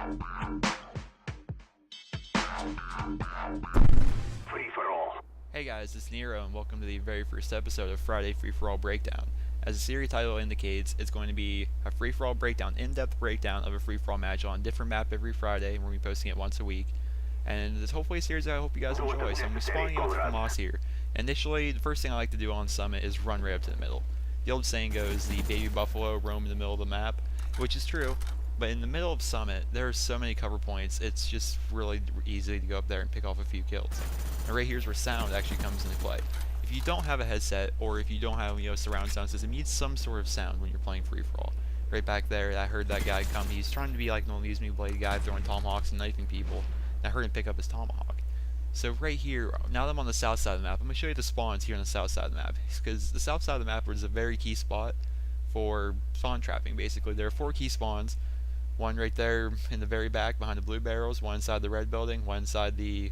Free for all. Hey guys, it's Nero and welcome to the very first episode of Friday Free-For-All Breakdown. As the series title indicates, it's going to be a free-for-all breakdown, in-depth breakdown of a free-for-all match on a different map every Friday, and we're going to be posting it once a week. And it's hopefully a series that I hope you guys enjoy, so I'm responding with Moss here. Initially, the first thing I like to do on Summit is run right up to the middle. The old saying goes, the baby buffalo roam in the middle of the map, which is true. But in the middle of Summit, there are so many cover points, it's just really easy to go up there and pick off a few kills. And right here's where sound actually comes into play. If you don't have a headset, or if you don't have surround sound system, you need some sort of sound when you're playing free-for-all. Right back there, I heard that guy come, he's trying to be like an old Use Me Blade guy, throwing tomahawks and knifing people, and I heard him pick up his tomahawk. So right here, now that I'm on the south side of the map, I'm going to show you the spawns here on the south side of the map, because the south side of the map is a very key spot for spawn trapping, basically. There are 4 key spawns. One right there in the very back behind the blue barrels, one inside the red building, one inside the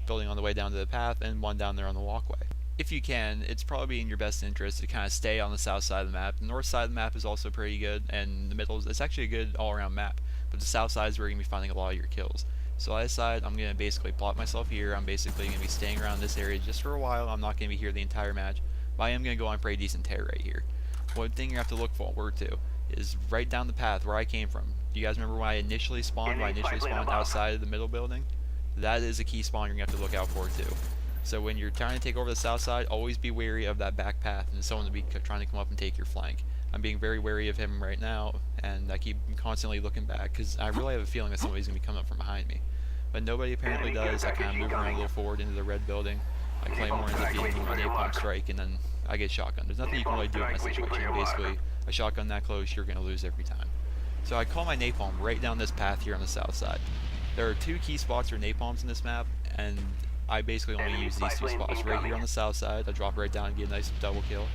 building on the way down to the path, and one down there on the walkway. If you can, it's probably in your best interest to kind of stay on the south side of the map. The north side of the map is also pretty good, and the middle, it's actually a good all-around map, but the south side is where you're going to be finding a lot of your kills. So on this side, I'm going to basically plot myself here. I'm basically going to be staying around this area just for a while. I'm not going to be here the entire match, but I am going to go on a pretty decent tear right here. One thing you have to look forward to is right down the path where I came from. Do you guys remember when I initially spawned? Outside of the middle building? That is a key spawn you're going to have to look out for too. So when you're trying to take over the south side, always be wary of that back path and someone to be trying to come up and take your flank. I'm being very wary of him right now, and I keep constantly looking back because I really have a feeling that somebody's going to be coming up from behind me. But nobody apparently does. I kind of move around a little forward into the red building. My claymore ends up being my napalm strike, and then I get shotgun. There's nothing you can really do in that situation. Basically, a shotgun that close, you're going to lose every time. So I call my napalm right down this path here on the south side. There are 2 key spots for napalms in this map, and I basically only use these 2 spots. Right here on the south side, I drop right down and get a nice double kill.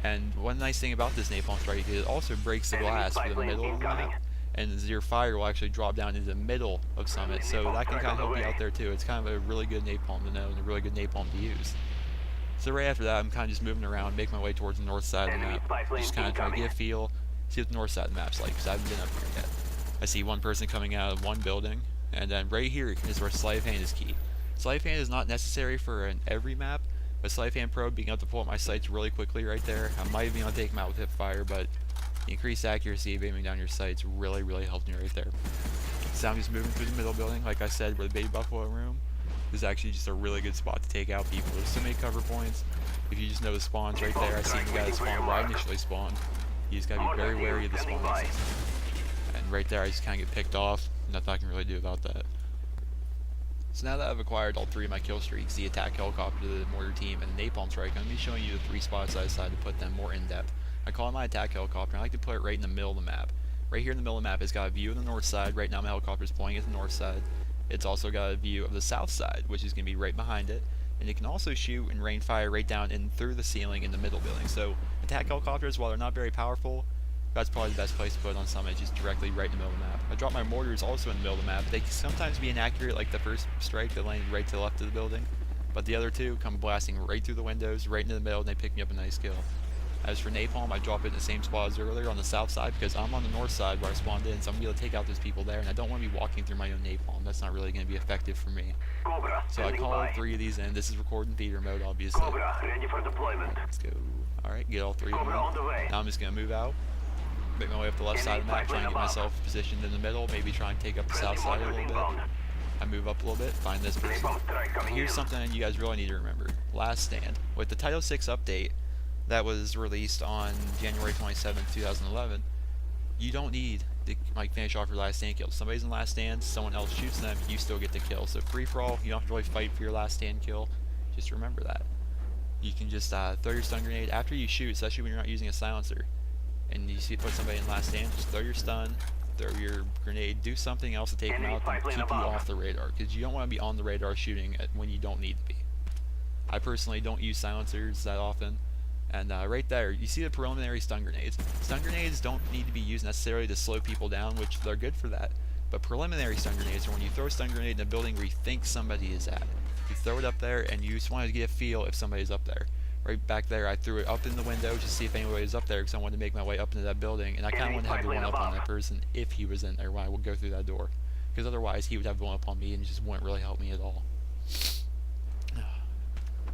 And one nice thing about this napalm strike is it also breaks the glass for the middle of the map, and your fire will actually drop down into the middle of Summit, so that can kind of help you out there too. It's kind of a really good napalm to know and a really good napalm to use. So right after that, I'm kind of just moving around, making my way towards the north side of the map, just kind of trying to get a feel, see what the north side of the map's like, because I haven't been up here yet. I see one person coming out of one building, and then right here is where Sleight of Hand is key. Sleight of Hand is not necessary for every map, but Sleight of Hand Pro, being able to pull up my sights really quickly right there, I might be able to take them out with hip fire, but the increased accuracy of aiming down your sights really helped me right there. So I'm just moving through the middle building, like I said, where the baby buffalo room is actually just a really good spot to take out people. There's so many cover points. If you just know the spawns right there, I seen the guy that spawned where I initially spawned. You just gotta be very wary of the spawns. And right there, I just kind of get picked off. Nothing I can really do about that. So now that I've acquired all 3 of my kill streaks, the attack helicopter, the mortar team, and the napalm strike, I'm going to be showing you the 3 spots I decided to put them more in depth. I call it my attack helicopter, and I like to put it right in the middle of the map. Right here in the middle of the map, it's got a view of the north side. Right now my helicopter is pointing at the north side. It's also got a view of the south side, which is going to be right behind it. And it can also shoot and rain fire right down in through the ceiling in the middle building. So attack helicopters, while they're not very powerful, that's probably the best place to put it on Summit, just directly right in the middle of the map. I drop my mortars also in the middle of the map. They can sometimes be inaccurate, like the first strike that landed right to the left of the building, but the other 2 come blasting right through the windows, right into the middle, and they pick me up a nice kill. As for napalm, I drop it in the same spot as earlier on the south side because I'm on the north side where I spawned in, so I'm going to be able to take out those people there, and I don't want to be walking through my own napalm. That's not really going to be effective for me. So I call all 3 of these in. This is recording theater mode, obviously. Ready for deployment. Let's go. Alright, get all 3 of them in. Now I'm just going to move out, make my way up the left side of the map, try and get myself positioned in the middle, maybe try and take up the south side a little bit. I move up a little bit, find this person. Here's something you guys really need to remember. Last stand. With the Title 6 update that was released on January 27th, 2011, you don't need to finish off your last stand kill. If somebody's in last stand, someone else shoots them, you still get the kill. So free for all, you don't have to really fight for your last stand kill. Just remember that. You can just throw your stun grenade after you shoot, especially when you're not using a silencer. And you see put somebody in last stand, just throw your stun, throw your grenade, do something else to take them out and keep you off the radar, because you don't want to be on the radar shooting when you don't need to be. I personally don't use silencers that often, and right there, you see the preliminary stun grenades. Stun grenades don't need to be used necessarily to slow people down, which they're good for that, but preliminary stun grenades are when you throw a stun grenade in a building where you think somebody is at. You throw it up there, and you just want to get a feel if somebody's up there. Right back there, I threw it up in the window just to see if anybody was up there because I wanted to make my way up into that building, and I kind of wanted to have the one up on that person if he was in there when I would go through that door. because otherwise he would have blown up on me and it just wouldn't really help me at all.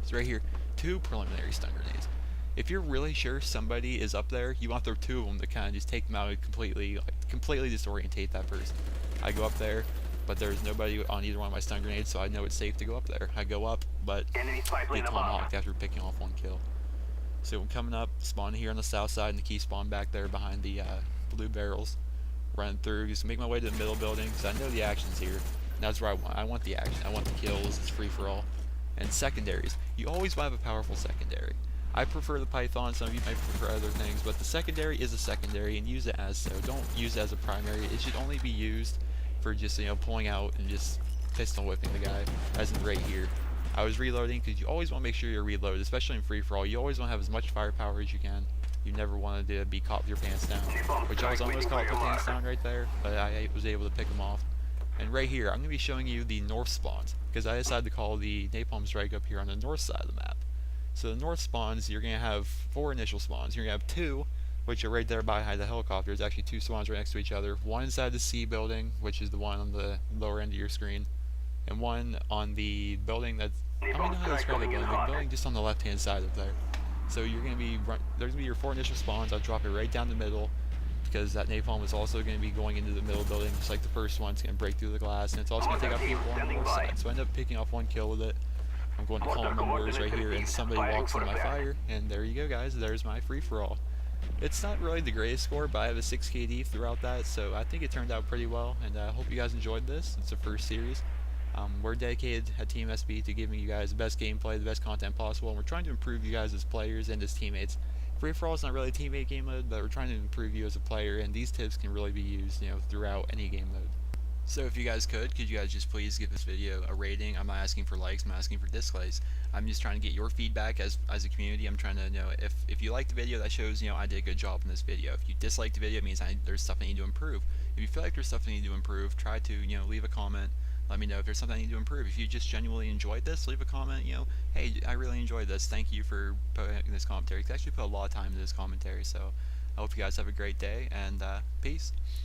So right here, 2 preliminary stun grenades. If you're really sure somebody is up there, you want to throw 2 of them to kind of just take them out and completely disorientate that person. I go up there, but there's nobody on either one of my stun grenades, so I know it's safe to go up there. I go up, but Enemy spy plane get above. tomahawked after picking off 1 kill. So I'm coming up, spawn here on the south side, and the key spawn back there behind the blue barrels. Run through, just make my way to the middle building, because I know the action's here. And that's where I want. I want the action. I want the kills. It's free for all. And secondaries. You always want to have a powerful secondary. I prefer the Python, some of you might prefer other things, but the secondary is a secondary, and use it as so. Don't use it as a primary. It should only be used for just, you know, pulling out and just pistol whipping the guy, as in right here. I was reloading, because you always want to make sure you're reloaded, especially in free-for-all. You always want to have as much firepower as you can. You never wanted to be caught with your pants down, which I was almost caught with my pants down right there, but I was able to pick them off. And right here, I'm going to be showing you the north spawns, because I decided to call the napalm strike up here on the north side of the map. So the north spawns, you're going to have 4 initial spawns. You're going to have 2, which are right there behind the helicopter. There's actually 2 spawns right next to each other. One inside the C building, which is the one on the lower end of your screen, and one on the building that's, I don't know how to describe the building just on the left-hand side of there. So you're going to be, there's going to be your 4 initial spawns. I'll drop it right down the middle, because that napalm is also going to be going into the middle building, just like the first one. It's going to break through the glass, and it's also going to take out people on the north side. So I end up picking off 1 kill with it. I'm going to call my members right here, and somebody walks into my fire, and there you go, guys. There's my free-for-all. It's not really the greatest score, but I have a 6 KD throughout that, so I think it turned out pretty well, and I hope you guys enjoyed this. It's the first series. We're dedicated at Team SB to giving you guys the best gameplay, the best content possible, and we're trying to improve you guys as players and as teammates. Free-for-all is not really a teammate game mode, but we're trying to improve you as a player, and these tips can really be used, you know, throughout any game mode. So if you guys could you guys just please give this video a rating? I'm not asking for likes, I'm not asking for dislikes. I'm just trying to get your feedback as a community. I'm trying to know if you like the video, that shows, you know, I did a good job in this video. If you dislike the video, it means there's stuff I need to improve. If you feel like there's stuff I need to improve, try to, you know, leave a comment. Let me know if there's something I need to improve. If you just genuinely enjoyed this, leave a comment, you know, hey, I really enjoyed this. Thank you for putting this commentary. I actually put a lot of time into this commentary, so I hope you guys have a great day, and peace.